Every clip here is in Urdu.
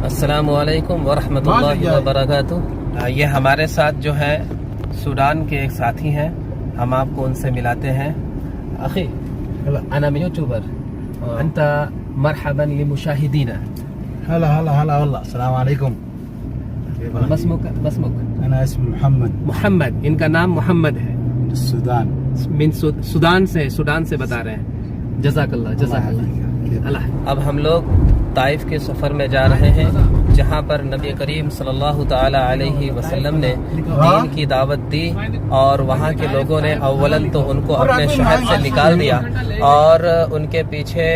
السلام علیکم ورحمۃ اللہ وبرکاتہ۔ یہ ہمارے ساتھ جو ہے سوڈان کے ایک ساتھی ہیں، ہم آپ کو ان سے ملاتے ہیں۔ اخی انا یوٹیوبر انت مرحبا لمشاهدينا۔ هلا والله السلام عليكم۔ ما اسمك؟ انا اسمي محمد، ان کا نام محمد ہے، السودان من سودان سے بتا رہے ہیں۔ جزاک اللہ اللہ۔ اب ہم لوگ طائف کے سفر میں جا رہے ہیں، جہاں پر نبی کریم صلی اللہ تعالی علیہ وسلم نے دین کی دعوت دی، اور وہاں کے لوگوں نے اولاً تو ان کو اپنے شہر سے نکال دیا اور ان کے پیچھے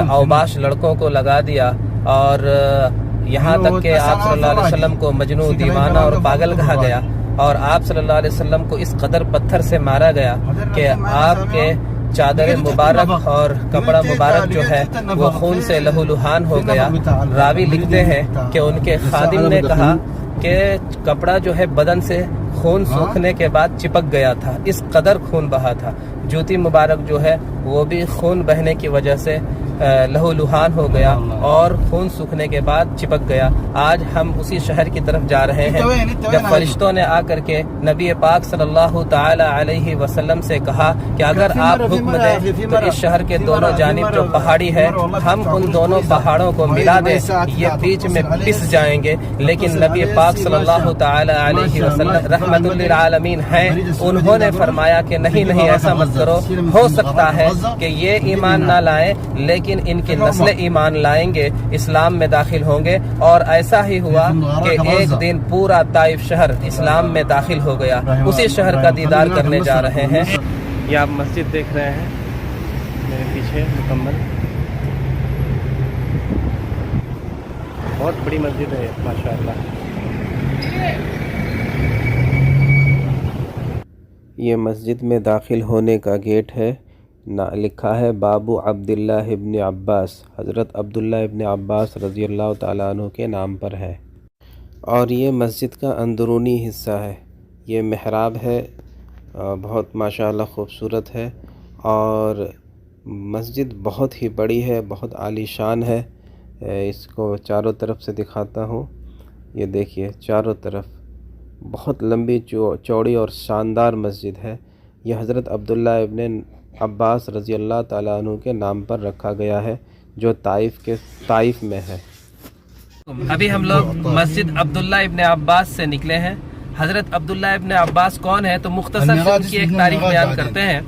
اوباش لڑکوں کو لگا دیا، اور یہاں تک کہ آپ صلی اللہ علیہ وسلم کو مجنون، دیوانہ اور پاگل کہا گیا، اور آپ صلی اللہ علیہ وسلم کو اس قدر پتھر سے مارا گیا کہ آپ کے چادر مبارک اور کپڑا مبارک جو ہے وہ خون سے لہو لہان ہو گیا۔ راوی لکھتے ہیں کہ ان کے خادم نے کہا کہ کپڑا جو ہے بدن سے خون سوکھنے کے بعد چپک گیا تھا، اس قدر خون بہا تھا۔ جوتی مبارک جو ہے وہ بھی خون بہنے کی وجہ سے لہو لہان ہو گیا اور خون سوکھنے کے بعد چپک گیا۔ آج ہم اسی شہر کی طرف جا رہے ہیں جب فرشتوں نے آ کر کے نبی پاک صلی اللہ تعالی علیہ وسلم سے کہا کہ اگر آپ حکم دیں تو اس شہر کے دونوں جانب جو پہاڑی ہے ہم ان دونوں پہاڑوں کو ملا دیں، یہ بیچ میں پس جائیں گے، لیکن نبی پاک صلی اللہ تعالی علیہ وسلم رحمت للعالمین ہیں، انہوں نے فرمایا کہ نہیں ایسا مت کرو، ہو سکتا ہے کہ یہ ایمان نہ لائیں لیکن ان کی نسل ایمان لائیں گے، اسلام میں داخل ہوں گے۔ اور ایسا ہی ہوا کہ ایک دن پورا طائف شہر اسلام میں داخل ہو گیا۔ اسی شہر کا دیدار کرنے جا رہے ہیں۔ یہ آپ مسجد دیکھ رہے ہیں میرے پیچھے مکمل، بہت بڑی مسجد ہے ماشاءاللہ۔ یہ مسجد میں داخل ہونے کا گیٹ ہے، لکھا ہے بابو عبداللہ ابن عباس، حضرت عبداللہ ابن عباس رضی اللہ تعالیٰ عنہ کے نام پر ہے۔ اور یہ مسجد کا اندرونی حصہ ہے، یہ محراب ہے، بہت ماشاءاللہ خوبصورت ہے، اور مسجد بہت ہی بڑی ہے، بہت عالی شان ہے۔ اس کو چاروں طرف سے دکھاتا ہوں، یہ دیکھیے چاروں طرف بہت لمبی چوڑی اور شاندار مسجد ہے۔ یہ حضرت عبداللہ ابن عباس رضی اللہ تعالیٰ عنہ کے نام پر رکھا گیا ہے، جو طائف میں ہے۔ ابھی ہم لوگ مسجد عبداللہ ابن عباس سے نکلے ہیں۔ حضرت عبداللہ ابن عباس کون ہے تو مختصر ان کی ایک تاریخ بیان کرتے ہیں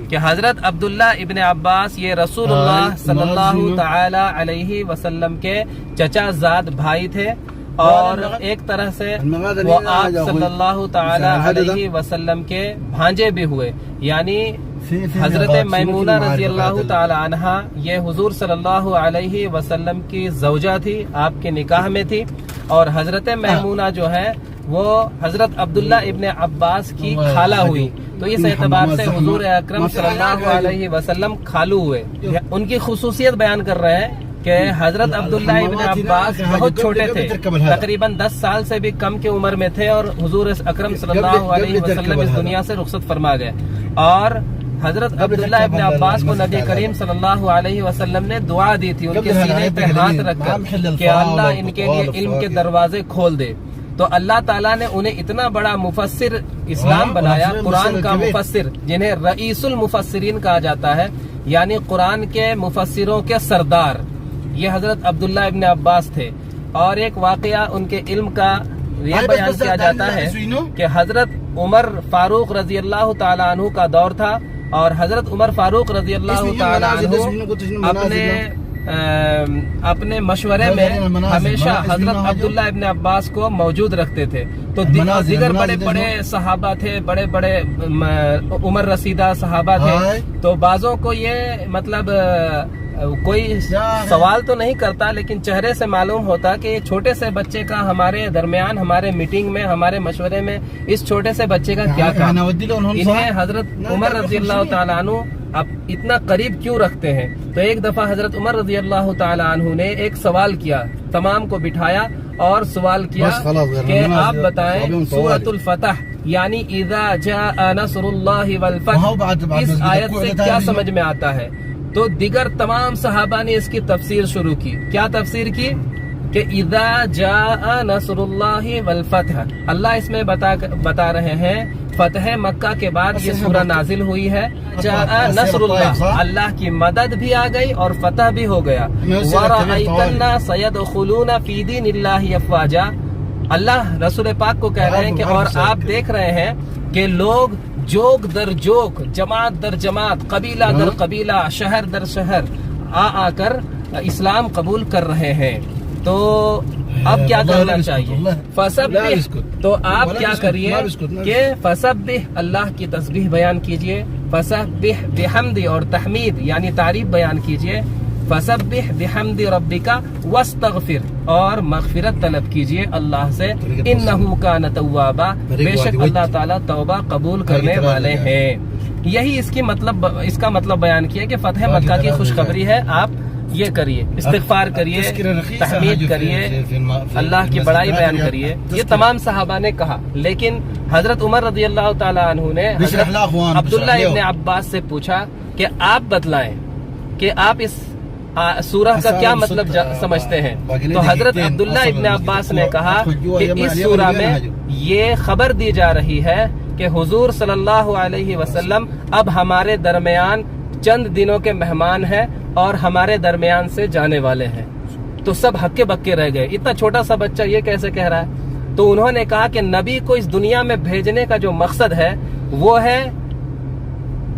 کہ حضرت عبداللہ ابن عباس یہ رسول اللہ صلی اللہ تعالی علیہ وسلم کے چچا زاد بھائی تھے، اور ایک طرح سے وہ آپ صلی اللہ تعالی علیہ وسلم کے بھانجے بھی ہوئے، یعنی حضرت میمونہ رضی اللہ تعالی عنہ یہ حضور صلی اللہ علیہ وسلم کی زوجہ تھی، آپ کے نکاح میں تھی، اور حضرت میمونہ جو ہے وہ حضرت عبداللہ ابن عباس کی خالہ ہوئی، تو اس اعتبار سے حضور اکرم صلی اللہ علیہ وسلم خالو ہوئے۔ ان کی خصوصیت بیان کر رہے ہیں کہ حضرت عبداللہ ابن عباس بہت چھوٹے تھے، تقریباً 10 سال سے بھی کم کی عمر میں تھے، اور حضور اکرم صلی اللہ علیہ وسلم اس دنیا سے رخصت فرما گئے، اور حضرت عبداللہ ابن عباس کو نبی کریم صلی اللہ علیہ وسلم نے دعا دی تھی ان کے سینے پہ ہاتھ رکھ کر کہ اللہ ان کے لیے علم کے دروازے کھول دے، تو اللہ تعالیٰ نے انہیں اتنا بڑا مفسر اسلام بنایا، قرآن کا مفسر، جنہیں رئیس المفسرین کہا جاتا ہے، یعنی قرآن کے مفسروں کے سردار، یہ حضرت عبداللہ ابن عباس تھے۔ اور ایک واقعہ ان کے علم کا یہ بیان کیا جاتا ہے کہ حضرت عمر فاروق رضی اللہ تعالیٰ عنہ کا دور تھا، اور حضرت عمر فاروق رضی اللہ تعالیٰ عنہ اپنے مشورے میں ہمیشہ حضرت عبداللہ ابن عباس کو موجود رکھتے تھے، تو دیگر بڑے بڑے صحابہ تھے، بڑے بڑے عمر رسیدہ صحابہ تھے، تو بعضوں کو یہ مطلب کوئی سوال تو نہیں کرتا، لیکن چہرے سے معلوم ہوتا کہ یہ چھوٹے سے بچے کا ہمارے درمیان، ہمارے میٹنگ میں، ہمارے مشورے میں اس چھوٹے سے بچے کا کیا کام، انہیں حضرت عمر رضی اللہ تعالیٰ عنہ اب اتنا قریب کیوں رکھتے ہیں۔ تو ایک دفعہ حضرت عمر رضی اللہ تعالیٰ عنہ نے ایک سوال کیا، تمام کو بٹھایا اور سوال کیا کہ آپ بتائیں سورۃ الفتح یعنی اذا جاء نصر اللہ والفتح اس آیت سے کیا سمجھ میں آتا ہے؟ تو دیگر تمام صحابہ نے اس کی تفسیر شروع کی۔ کیا تفسیر کی؟ کہ اذا جاء نصر اللہ والفتح، اللہ اس میں بتا رہے ہیں فتح مکہ کے بعد یہ سورہ نازل ہوئی ہے. جاء نصر اللہ، اللہ کی مدد بھی آ گئی اور فتح بھی ہو گیا. وَرَأَيْتَ النَّاسَ يَدْخُلُونَ فِي دِينِ اللَّهِ أَفْوَاجًا، اللہ رسول پاک کو کہہ رہے ہیں کہ اور آپ دیکھ رہے ہیں کہ لوگ جوگ در جوگ، جماعت در جماعت، قبیلہ در قبیلہ، شہر در شہر آ کر اسلام قبول کر رہے ہیں. تو اب کیا کرنا چاہیے؟ فسبح، تو آپ کیا کریے کہ فسبح، اللہ کی تسبیح بیان کیجئے. فسبح بحمد، اور تحمید یعنی تعریف بیان کیجئے. فسبح بحمد ربک واستغفر، اور مغفرت طلب کیجئے اللہ سے. انہ کان توابا، بے شک اللہ تعالیٰ توبہ قبول کرنے والے ہیں. یہی اس کا مطلب بیان کیا کہ فتح مکہ کی خوشخبری ہے. آپ یہ کریے، استغفار کریے، تحمید کریے، اللہ کی بڑائی بیان کریے. یہ تمام صحابہ نے کہا. لیکن حضرت عمر رضی اللہ تعالیٰ عنہ نے حضرت عبداللہ ابن عباس سے پوچھا کہ آپ بتلائیں کہ آپ اس سورہ کا کیا مطلب سمجھتے ہیں. تو حضرت عبداللہ ابن عباس نے کہا کہ اس سورہ میں یہ خبر دی جا رہی ہے کہ حضور صلی اللہ علیہ وسلم اب ہمارے درمیان چند دنوں کے مہمان ہیں اور ہمارے درمیان سے جانے والے ہیں. تو سب ہکے بکے رہ گئے، اتنا چھوٹا سا بچہ یہ کیسے کہہ رہا ہے. تو انہوں نے کہا کہ نبی کو اس دنیا میں بھیجنے کا جو مقصد ہے وہ ہے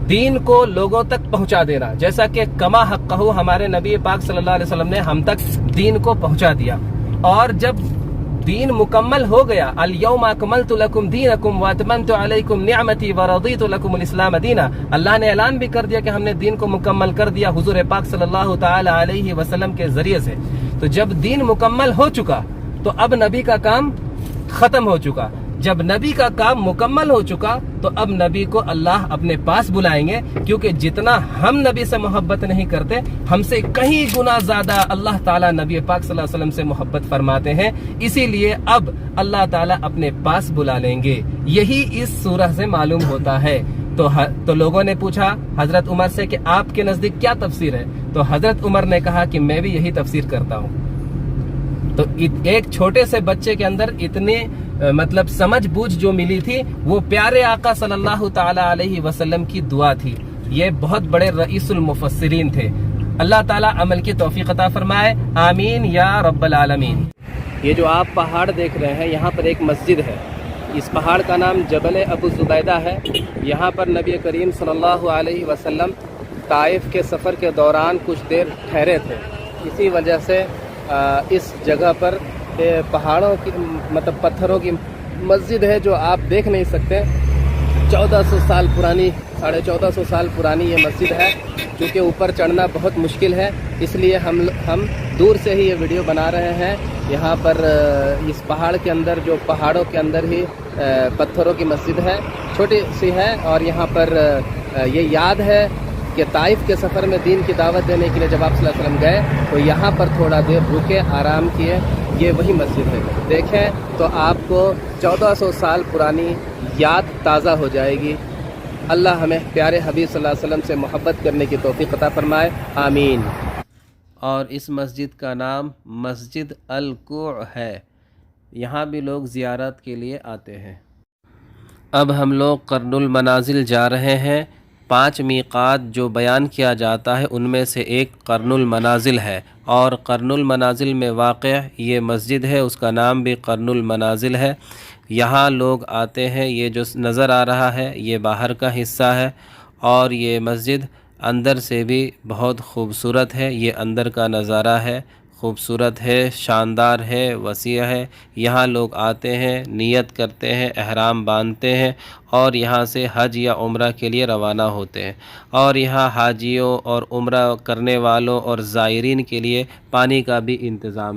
دین کو لوگوں تک پہنچا دینا، جیسا کہ کما حقہ ہمارے نبی پاک صلی اللہ علیہ وسلم نے ہم تک دین کو پہنچا دیا. اور جب دین مکمل ہو گیا، الیوم اکملت لکم دینکم واتممت علیکم نعمتی ورضیت لکم الاسلام دینا، اللہ نے اعلان بھی کر دیا کہ ہم نے دین کو مکمل کر دیا حضور پاک صلی اللہ تعالی علیہ وسلم کے ذریعے سے. تو جب دین مکمل ہو چکا تو اب نبی کا کام ختم ہو چکا. جب نبی کا کام مکمل ہو چکا تو اب نبی کو اللہ اپنے پاس بلائیں گے، کیونکہ جتنا ہم نبی سے محبت نہیں کرتے، ہم سے کہیں گنا زیادہ اللہ تعالیٰ نبی پاک صلی اللہ علیہ وسلم سے محبت فرماتے ہیں. اسی لیے اب اللہ تعالیٰ اپنے پاس بلا لیں گے. یہی اس سورہ سے معلوم ہوتا ہے. تو لوگوں نے پوچھا حضرت عمر سے کہ آپ کے نزدیک کیا تفسیر ہے. تو حضرت عمر نے کہا کہ میں بھی یہی تفسیر کرتا ہوں. تو ایک چھوٹے سے بچے کے اندر اتنے مطلب سمجھ بوجھ جو ملی تھی وہ پیارے آقا صلی اللہ تعالی علیہ وسلم کی دعا تھی. یہ بہت بڑے رئیس المفسرین تھے. اللہ تعالیٰ عمل کی توفیق عطا فرمائے، آمین یا رب العالمین. یہ جو آپ پہاڑ دیکھ رہے ہیں یہاں پر ایک مسجد ہے. اس پہاڑ کا نام جبل ابو زبیدہ ہے. یہاں پر نبی کریم صلی اللہ علیہ وسلم طائف کے سفر کے دوران کچھ دیر ٹھہرے تھے. اسی وجہ سے اس جگہ پر پہاڑوں کی مطلب پتھروں کی مسجد ہے جو آپ دیکھ نہیں سکتے. 1400 سال پرانی، 1450 سال پرانی یہ مسجد ہے. کیونکہ اوپر چڑھنا بہت مشکل ہے اس لیے ہم دور سے ہی یہ ویڈیو بنا رہے ہیں. یہاں پر اس پہاڑ کے اندر، جو پہاڑوں کے اندر ہی پتھروں کی مسجد ہے، چھوٹی سی ہے. اور یہاں پر یہ یاد ہے کہ طائف کے سفر میں دین کی دعوت دینے کے لیے جب آپ صلی اللہ علیہ وسلم گئے تو یہاں پر تھوڑا دیر رکے، آرام کیے. یہ وہی مسجد ہے. دیکھیں تو آپ کو 1400 سال پرانی یاد تازہ ہو جائے گی. اللہ ہمیں پیارے حبیب صلی اللہ علیہ وسلم سے محبت کرنے کی توفیق عطا فرمائے، آمین. اور اس مسجد کا نام مسجد الکوع ہے. یہاں بھی لوگ زیارت کے لیے آتے ہیں. اب ہم لوگ قرن المنازل جا رہے ہیں. 5 میقات جو بیان کیا جاتا ہے ان میں سے ایک قرن المنازل ہے. اور قرن المنازل میں واقع یہ مسجد ہے، اس کا نام بھی قرن المنازل ہے. یہاں لوگ آتے ہیں. یہ جو نظر آ رہا ہے یہ باہر کا حصہ ہے. اور یہ مسجد اندر سے بھی بہت خوبصورت ہے. یہ اندر کا نظارہ ہے، خوبصورت ہے، شاندار ہے، وسیع ہے. یہاں لوگ آتے ہیں، نیت کرتے ہیں، احرام باندھتے ہیں اور یہاں سے حج یا عمرہ کے لیے روانہ ہوتے ہیں. اور یہاں حاجیوں اور عمرہ کرنے والوں اور زائرین کے لیے پانی کا بھی انتظام ہے.